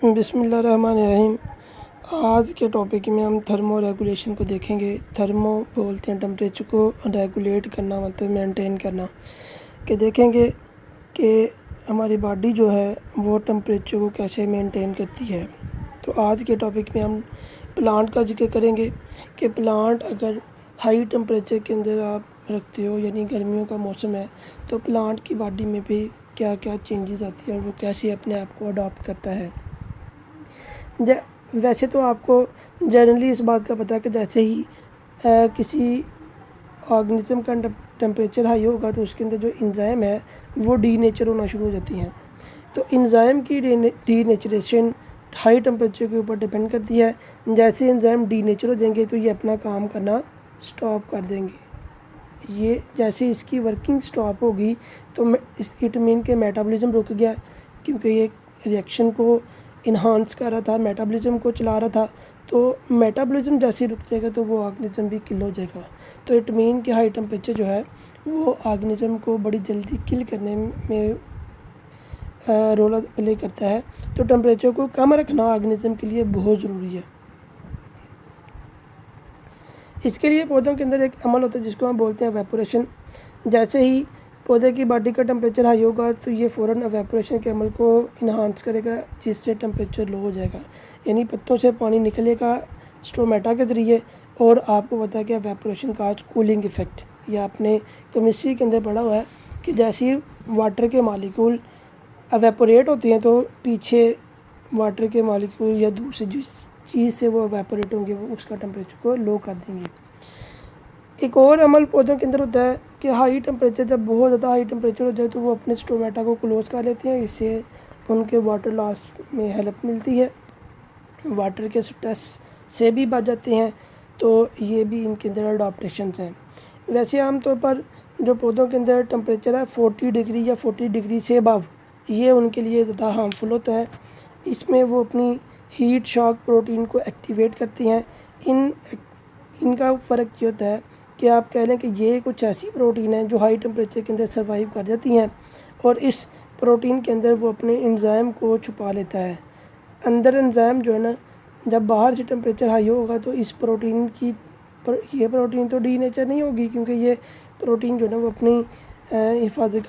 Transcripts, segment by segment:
बिस्मिल्लाहिर्रहमानिर्रहीम। आज के टॉपिक में हम थर्मो रेगुलेशन को देखेंगे। थर्मो बोलते हैं टेम्परेचर को रेगुलेट करना, मतलब मेंटेन करना। कि देखेंगे कि हमारी बॉडी जो है वो टेम्परेचर को कैसे मेंटेन करती है। तो आज के टॉपिक में हम प्लांट का जिक्र करेंगे कि प्लांट अगर हाई टेम्परेचर के अंदर आप रखते हो, यानी गर्मियों का मौसम है, तो प्लांट की बॉडी में भी क्या क्या चेंजेस आती है और वो कैसे अपने आप को अडॉप्ट करता है। वैसे तो आपको जनरली इस बात का पता है कि जैसे ही किसी ऑर्गेनिज्म का टेम्परेचर हाई होगा तो उसके अंदर जो इंजाइम है वो डीनेचर होना शुरू हो जाती हैं। तो इंजाइम की डीनेचरेशन हाई टेम्परेचर के ऊपर डिपेंड करती है। जैसे इंजाइम डीनेचर हो जाएंगे तो ये अपना काम करना स्टॉप कर देंगे। ये जैसे इसकी वर्किंग स्टॉप होगी तो इट मीन के मेटाबॉलिज्म रुक गया, क्योंकि ये रिएक्शन को इन्हांस कर रहा था, मेटाबॉलिज्म को चला रहा था। तो मेटाबॉलिज्म जैसे ही रुक जाएगा तो वो ऑर्गेनिज्म भी किल हो जाएगा। तो इट मीन कि हाई टेम्परेचर जो है वो ऑर्गेनिज्म को बड़ी जल्दी किल करने में रोल प्ले करता है। तो टेम्परेचर को कम रखना ऑर्गेनिज्म के लिए बहुत ज़रूरी है। इसके लिए पौधों के अंदर एक अमल होता है जिसको हम बोलते हैं एवेपोरेशन। जैसे ही पौधे की बॉडी का टेम्परेचर हाई होगा तो ये फ़ौरन एवेपोरेशन के अमल को इन्हांस करेगा, जिससे टेम्परेचर लो हो जाएगा। यानी पत्तों से पानी निकलेगा स्टोमेटा के ज़रिए। और आपको पता है कि एवेपोरेशन का आज कूलिंग इफ़ेक्ट, या आपने केमिस्ट्री के अंदर पढ़ा हुआ है कि जैसे ही वाटर के मालिक्यूल एवेपोरेट होते हैं तो पीछे वाटर के मालिक्यूल या दूसरी जिस चीज़ से वो एवेपोरेट होंगे वो उसका टेम्परेचर को लो कर देंगे। एक और अमल पौधों के अंदर होता है कि हाई टेम्परेचर, जब बहुत ज़्यादा हाई टेम्परेचर हो जाए तो वो अपने स्टोमेटा को क्लोज कर लेते हैं। इससे उनके वाटर लॉस में हेल्प मिलती है, वाटर के स्ट्रेस से भी बच जाते हैं। तो ये भी इनके अंदर अडॉप्टेशंस हैं। वैसे आमतौर पर जो पौधों के अंदर टेम्परेचर है 40 डिग्री या 40 डिग्री से अबव, ये उनके लिए ज़्यादा हार्मफुल होता है। इसमें वो अपनी हीट शॉक प्रोटीन को एक्टिवेट करती हैं। इनका फ़र्क ये होता है कि आप कह लें कि ये कुछ ऐसी प्रोटीन है जो हाई टेम्परेचर के अंदर सर्वाइव कर जाती हैं, और इस प्रोटीन के अंदर वो अपने एंजाइम को छुपा लेता है। अंदर एंजाइम जो है ना, जब बाहर से टेम्परेचर हाई होगा तो इस प्रोटीन की ये प्रोटीन तो डीनेचर नहीं होगी, क्योंकि ये प्रोटीन जो है ना वो अपनी हिफाजत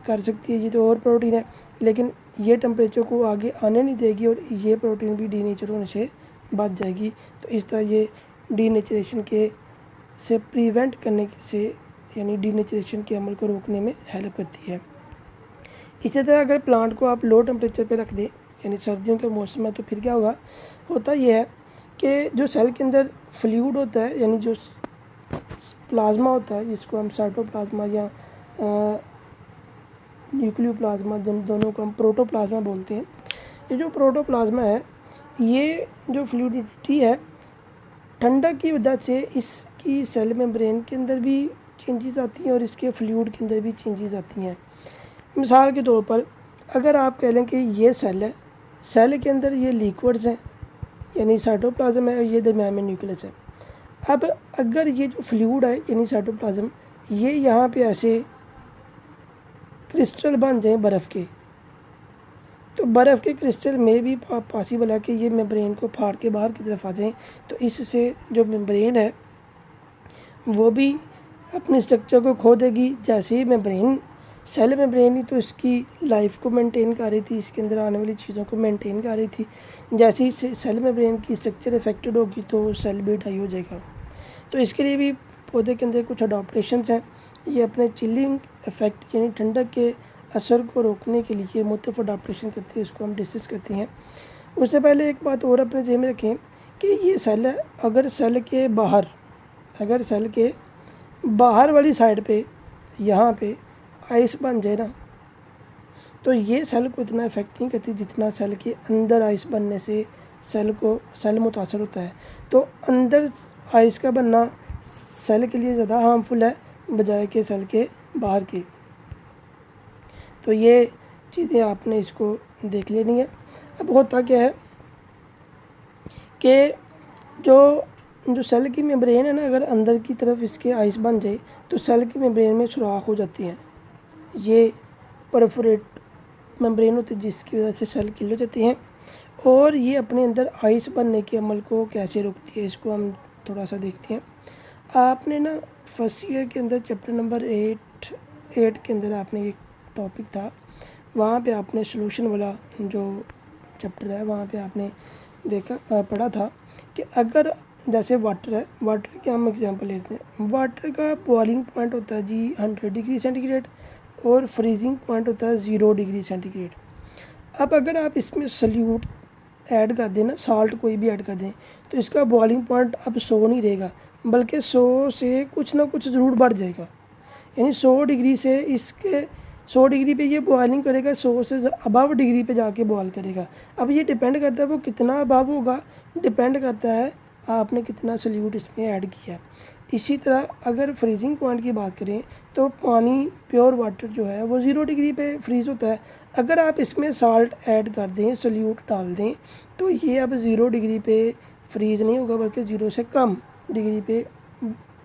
कर सकती है। ये तो और प्रोटीन है, लेकिन ये टेम्परेचर को आगे आने नहीं देगी और ये प्रोटीन भी डीनेचर होने से बच जाएगी। तो इस तरह ये डीनेचरेशन के से प्रिवेंट करने से, यानी डीनेचरेशन के अमल को रोकने में हेल्प करती है। इसी तरह अगर प्लांट को आप लो टेम्परेचर पे रख दें, यानी सर्दियों के मौसम में, तो फिर क्या होता ये है कि जो सेल के अंदर फ्लूइड होता है, यानी जो प्लाज्मा होता है जिसको हम साइटोप्लाज्मा या न्यूक्लियोप्लाज्मा, दोनों को हम प्रोटोप्लाज्मा बोलते हैं। ये जो प्रोटोप्लाज्मा है, ये जो फ्लूइडिटी है, ठंडक की वजह से इसकी सेल मेम्ब्रेन के अंदर भी चेंजेस आती हैं और इसके फ्लूइड के अंदर भी चेंजेस आती हैं। मिसाल के तौर पर अगर आप कह लें कि ये सेल है, सेल के अंदर ये लिक्विड्स हैं, यानी साइटोप्लाज्म है, और ये दरम्यान में न्यूक्लियस है। अब अगर ये जो फ्लूइड है यानी साइटोप्लाज्म, ये यहाँ पे ऐसे क्रिस्टल बन जाएं बर्फ़ के, तो बर्फ़ के क्रिस्टल में भी पॉसिबल है कि ये मेम्ब्रेन को फाड़ के बाहर की तरफ आ जाएं। तो इससे जो मेम्ब्रेन है वो भी अपने स्ट्रक्चर को खो देगी। जैसे ही मेम्ब्रेन, सेल मेम्ब्रेन ही तो इसकी लाइफ को मेंटेन कर रही थी, इसके अंदर आने वाली चीज़ों को मेंटेन कर रही थी। जैसे ही सेल मेम्ब्रेन की स्ट्रक्चर इफेक्टेड होगी तो सेल भी डाई हो जाएगा। तो इसके लिए भी पौधे के अंदर कुछ अडॉप्टेशंस हैं। ये अपने चिलिंग इफेक्ट, यानी ठंडक के असर को रोकने के लिए मुख्तलिफ अडॉप्टेशन करते हैं, इसको हम डिस्कस करते हैं। उससे पहले एक बात और अपने ज़हन में रखें कि ये सेल है, अगर सेल के बाहर वाली साइड पे यहाँ पे आइस बन जाए ना, तो ये सेल को इतना इफेक्ट नहीं करती जितना सेल के अंदर आइस बनने से सेल मुतासर होता है। तो अंदर आइस का बनना सेल के लिए ज़्यादा हार्मफुल है बजाय के सेल के बाहर की। तो ये चीज़ें आपने इसको देख लेनी है। अब होता क्या है कि जो सेल की मेम्ब्रेन है ना, अगर अंदर की तरफ इसके आइस बन जाए तो सेल की मेम्ब्रेन में सुराख हो जाती हैं। ये परफोरेट मेम्ब्रेन होती है जिसकी वजह से सेल किल हो जाती हैं। और ये अपने अंदर आइस बनने के अमल को कैसे रोकती है, इसको हम थोड़ा सा देखते हैं। आपने ना फर्स्ट ईयर के अंदर चैप्टर नंबर 8 के अंदर आपने एक टॉपिक था, वहाँ पे आपने सोल्यूशन वाला जो चैप्टर है वहाँ पे आपने पढ़ा था कि अगर जैसे वाटर है, वाटर के हम एग्जांपल लेते हैं। वाटर का बॉइलिंग पॉइंट होता है जी 100 डिग्री सेंटीग्रेड और फ्रीजिंग पॉइंट होता है 0 डिग्री सेंटीग्रेड। अब अगर आप इसमें सल्यूट ऐड कर दें ना, साल्ट कोई भी ऐड कर दें, तो इसका बॉइलिंग पॉइंट अब 100 नहीं रहेगा, बल्कि 100 से कुछ ना कुछ ज़रूर बढ़ जाएगा। यानी 100 डिग्री से इसके 100 डिग्री पे ये बॉयलिंग करेगा, 100 से अबव डिग्री पे जाके बॉयल करेगा। अब ये डिपेंड करता है वो कितना अबव होगा, डिपेंड करता है आपने कितना सल्यूट इसमें ऐड किया। इसी तरह अगर फ्रीजिंग पॉइंट की बात करें तो पानी, प्योर वाटर जो है वो 0 डिग्री पे फ्रीज़ होता है। अगर आप इसमें साल्ट ऐड कर दें, सल्यूट डाल दें, तो ये अब 0 डिग्री पे फ्रीज़ नहीं होगा, बल्कि 0 से कम डिग्री पे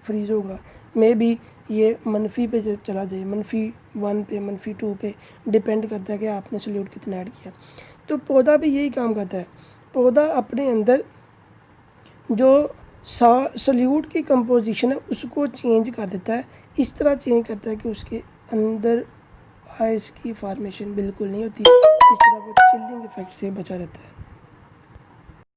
फ्रीज़ होगा। मे बी ये मनफी पे चला जाए, -1 पे, -2 पे, डिपेंड करता है कि आपने सल्यूट कितना ऐड किया। तो पौधा भी यही काम करता है। पौधा अपने अंदर जो सल्यूट की कंपोजिशन है उसको चेंज कर देता है, इस तरह चेंज करता है कि उसके अंदर आइस की फॉर्मेशन बिल्कुल नहीं होती, इस तरह वो चिल्लिंग इफेक्ट से बचा रहता है।